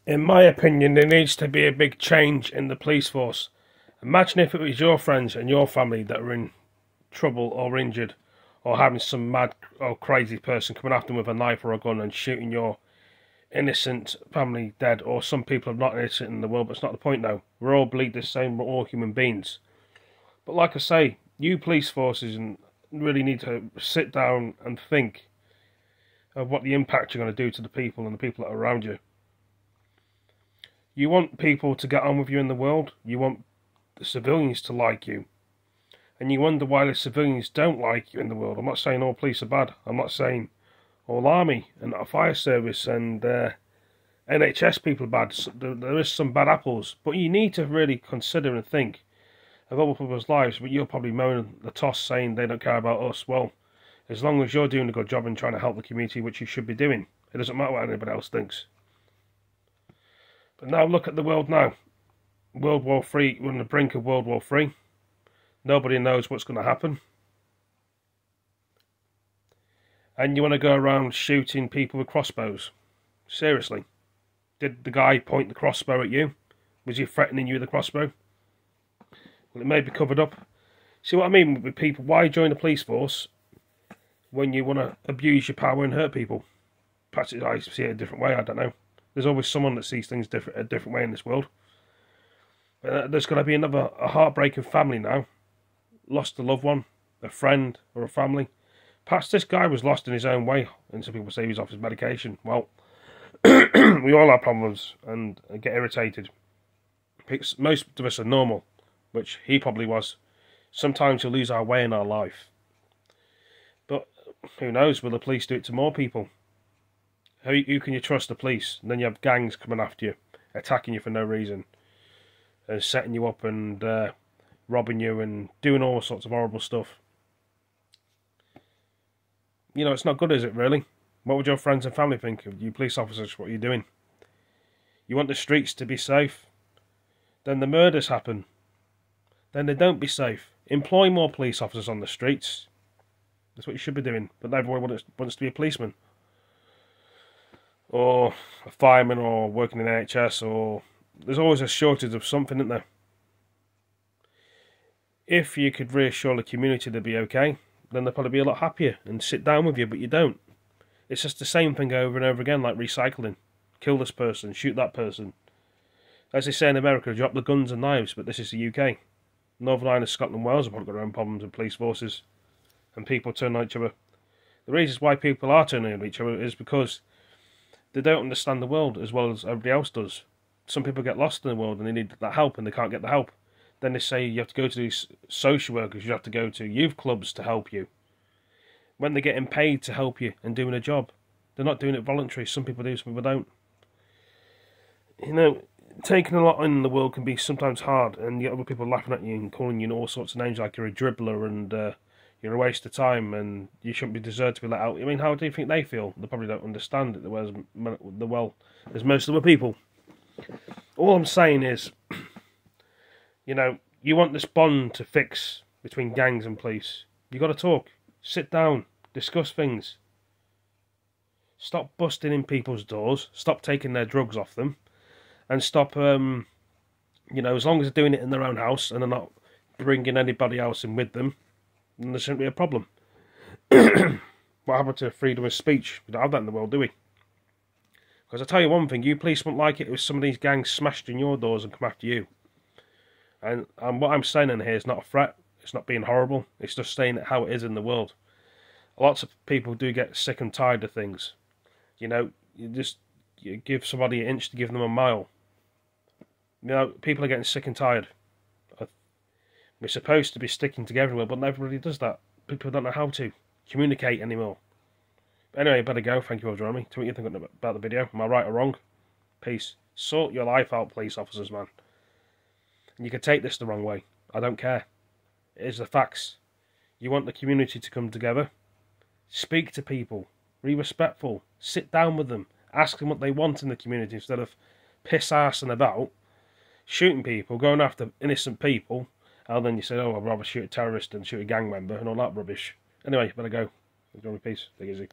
In my opinion, there needs to be a big change in the police force. Imagine if it was your friends and your family that were in trouble or injured, or having some mad or crazy person coming after them with a knife or a gun and shooting your innocent family dead, or some people are not innocent in the world, but it's not the point now. We all bleed the same, we're all human beings. But like I say, you police forces really need to sit down and think of what the impact you're going to do to the people and the people that are around you. You want people to get on with you in the world, you want the civilians to like you, and you wonder why the civilians don't like you in the world. I'm not saying all police are bad, I'm not saying all army and fire service and NHS people are bad. There is some bad apples, but you need to really consider and think of other people's lives. But you're probably moaning the toss saying they don't care about us. Well, as long as you're doing a good job and trying to help the community, which you should be doing, it doesn't matter what anybody else thinks. But now look at the world now. World War III, we're on the brink of World War III. Nobody knows what's going to happen. And you want to go around shooting people with crossbows? Seriously? Did the guy point the crossbow at you? Was he threatening you with a crossbow? Well, it may be covered up. See what I mean with people? Why join the police force when you want to abuse your power and hurt people? Perhaps I see it a different way, I don't know. There's always someone that sees things a different way in this world. There's going to be a heartbreaking family now. Lost a loved one, a friend or a family. Perhaps this guy was lost in his own way, and some people say he was off his medication. Well, we all have problems and get irritated. Most of us are normal, which he probably was. Sometimes we lose our way in our life. But who knows, will the police do it to more people? Who can you trust the police? And then you have gangs coming after you, attacking you for no reason, and setting you up and robbing you and doing all sorts of horrible stuff. You know, it's not good, is it, really? What would your friends and family think of you police officers? What are you doing? You want the streets to be safe? Then the murders happen. Then they don't be safe. Employ more police officers on the streets. That's what you should be doing. But everyone wants to be a policeman. Or a fireman, or working in the NHS, or... There's always a shortage of something, isn't there? If you could reassure the community they'd be okay, then they'll probably be a lot happier and sit down with you, but you don't. It's just the same thing over and over again, like recycling. Kill this person, shoot that person. As they say in America, drop the guns and knives, but this is the UK. Northern Ireland, Scotland and Wales have probably got their own problems with police forces, and people turn on each other. The reasons why people are turning on each other is because they don't understand the world as well as everybody else does. Some people get lost in the world and they need that help and they can't get the help. Then they say you have to go to these social workers, you have to go to youth clubs to help you. When they're getting paid to help you and doing a job, they're not doing it voluntary. Some people do, some people don't. You know, taking a lot in the world can be sometimes hard, and you get other people laughing at you and calling you all sorts of names like you're a dribbler and you're a waste of time and you shouldn't be deserved to be let out. I mean, how do you think they feel? They probably don't understand it well as most other people. All I'm saying is, you know, you want this bond to fix between gangs and police. You got to talk, sit down, discuss things. Stop busting in people's doors. Stop taking their drugs off them, and stop. You know, as long as they're doing it in their own house and they're not bringing anybody else in with them, then there shouldn't be a problem. What happened to freedom of speech? We don't have that in the world, do we? Because I tell you one thing, you police wouldn't like it if some of these gangs smashed in your doors and come after you. And what I'm saying in here is not a threat. It's not being horrible. It's just saying it how it is in the world. Lots of people do get sick and tired of things. You know, you give somebody an inch to give them a mile. You know, people are getting sick and tired. We're supposed to be sticking together, but everybody does that. People don't know how to communicate anymore. But anyway, better go. Thank you for joining me. Tell me what you think about the video. Am I right or wrong? Peace. Sort your life out, police officers, man. And you can take this the wrong way. I don't care. It is the facts. You want the community to come together. Speak to people. Be respectful. Sit down with them. Ask them what they want in the community instead of piss-arsing about, shooting people, going after innocent people, and then you say, oh, I'd rather shoot a terrorist than shoot a gang member and all that rubbish. Anyway, better go. Enjoy my peace. Take it easy.